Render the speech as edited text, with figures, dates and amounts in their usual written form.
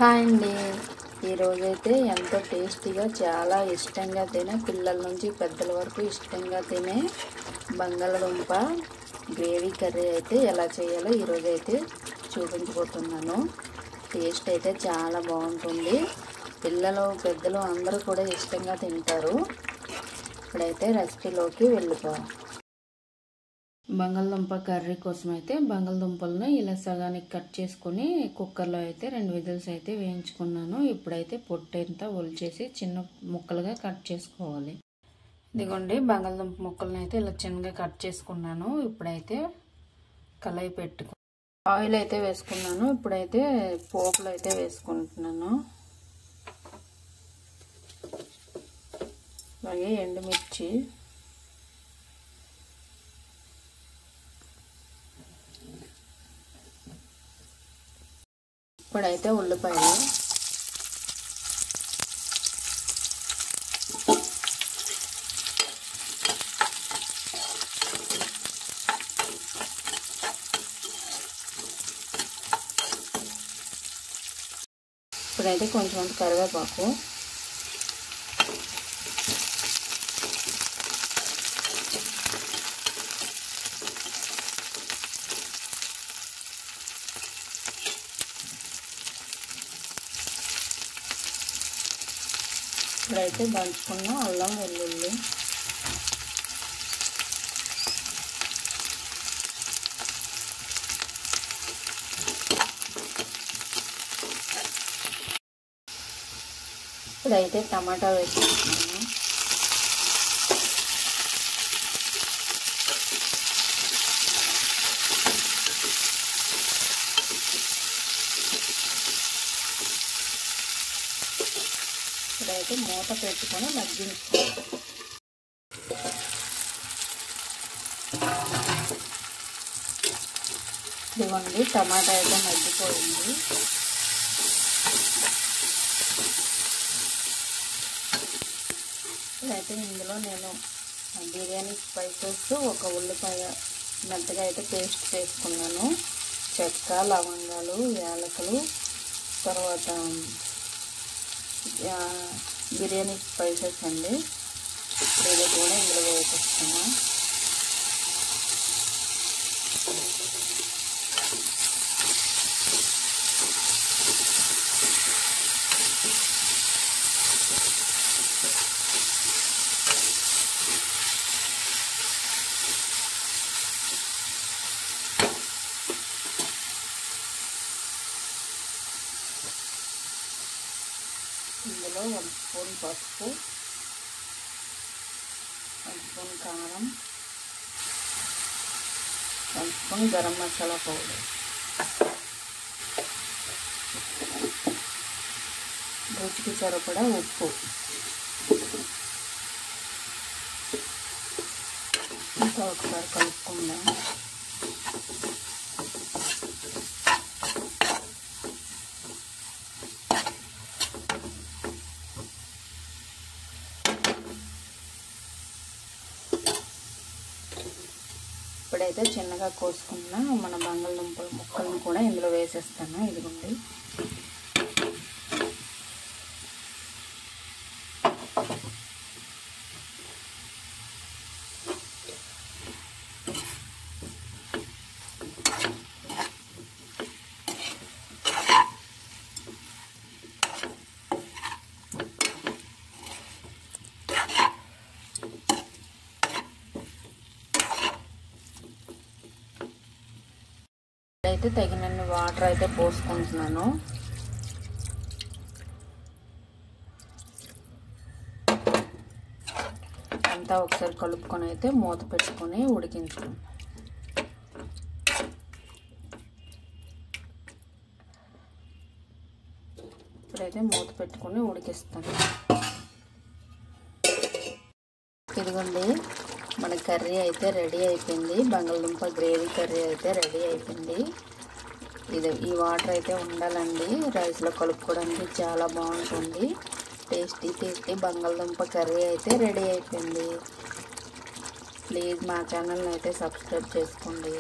Hi అండి. ఈరోజైతే ఎంతో టేస్టీగా చాలా ఇష్టంగా తినే పిల్లల నుంచి పెద్దల వరకు ఇష్టంగా తినే బంగాళదుంప గ్రేవీ కర్రీ అయితే ఎలా చేయాలో ఈరోజైతే చూపించబోతున్నాను. టేస్ట్ అయితే చాలా బాగుంటుంది. పిల్లలు పెద్దలు అందరూ కూడా ఇష్టంగా తింటారు. ఇప్పుడైతే రెసిపీలోకి వెళ్ళిపోదాం. బంగాళదుంప కర్రీ కోసం అయితే బంగాళదుంపలను ఇలా సగానికి కట్ చేసుకొని కుక్కర్లో అయితే 2 విజిల్స్ అయితే వేయించుకున్నాను. ఇప్పుడైతే పొట్టంతా ఒలిచేసి చిన్న ముక్కలుగా కట్ చేసుకోవాలి. ఇదిగోండి బంగాళదుంప ముక్కలను అయితే ఇలా చిన్నగా కట్ చేసుకున్నాను. ఇప్పుడైతే కళాయి పెట్టుకు ఆయిల్ అయితే వేసుకున్నాను. ఇప్పుడైతే పోపులు అయితే వేసుకుంటున్నాను. అలాగే ఎండుమిర్చి, ఇప్పుడైతే ఉల్లిపాయలు, ఇప్పుడైతే కొంచెం కరివేపాకు, ఇప్పుడైతే దంచుకున్న అల్లం వెల్లుల్లి, ఇప్పుడైతే టమాటా వేసుకుంటున్నాను. ఇప్పుడైతే మూత పెట్టుకొని మగ్గించుకోవాలి. ఇదిగోండి టమాటా అయితే మగ్గిపోయింది. ఇప్పుడైతే ఇందులో నేను బిర్యానీ స్పైసెస్, ఒక ఉల్లిపాయ మెత్తగా అయితే పేస్ట్ చేసుకున్నాను. చెక్క, లవంగాలు, యాలకులు, తర్వాత బిర్యానీ స్పైసెస్ అండి. ఇది కూడా ఇందులో వేసేస్తున్నా. ఇందులో 1 స్పూన్ పసుపు, 1 స్పూన్ కారం, 1 స్పూన్ గరం మసాలా పౌడర్, రుచికి సరిపడా ఉప్పు, ఇంకా ఒకసారి కలుపుకుందాం. ఇప్పుడైతే చిన్నగా కోసుకున్న మన బంగాళదుంపల ముక్కలను కూడా ఇందులో వేసేస్తాను. ఇదిగోండి అయితే తగినన్ని వాటర్ అయితే పోసుకుంటున్నాను. అంతా ఒకసారి కలుపుకొని అయితే మూత పెట్టుకొని ఉడికించుకుంటాను. ఇప్పుడైతే మూత పెట్టుకొని ఉడికిస్తాను. ఇదిగోండి మన కర్రీ అయితే రెడీ అయిపోయింది. బంగాళదుంప గ్రేవీ కర్రీ అయితే రెడీ అయిపోయింది. ఈ వాటర్ అయితే ఉండాలండి. రైస్లో కలుపుకోవడానికి చాలా బాగుంటుంది. టేస్టీ బంగాళదుంప కర్రీ అయితే రెడీ అయిపోయింది. ప్లీజ్ మా ఛానల్ని అయితే సబ్స్క్రైబ్ చేసుకోండి.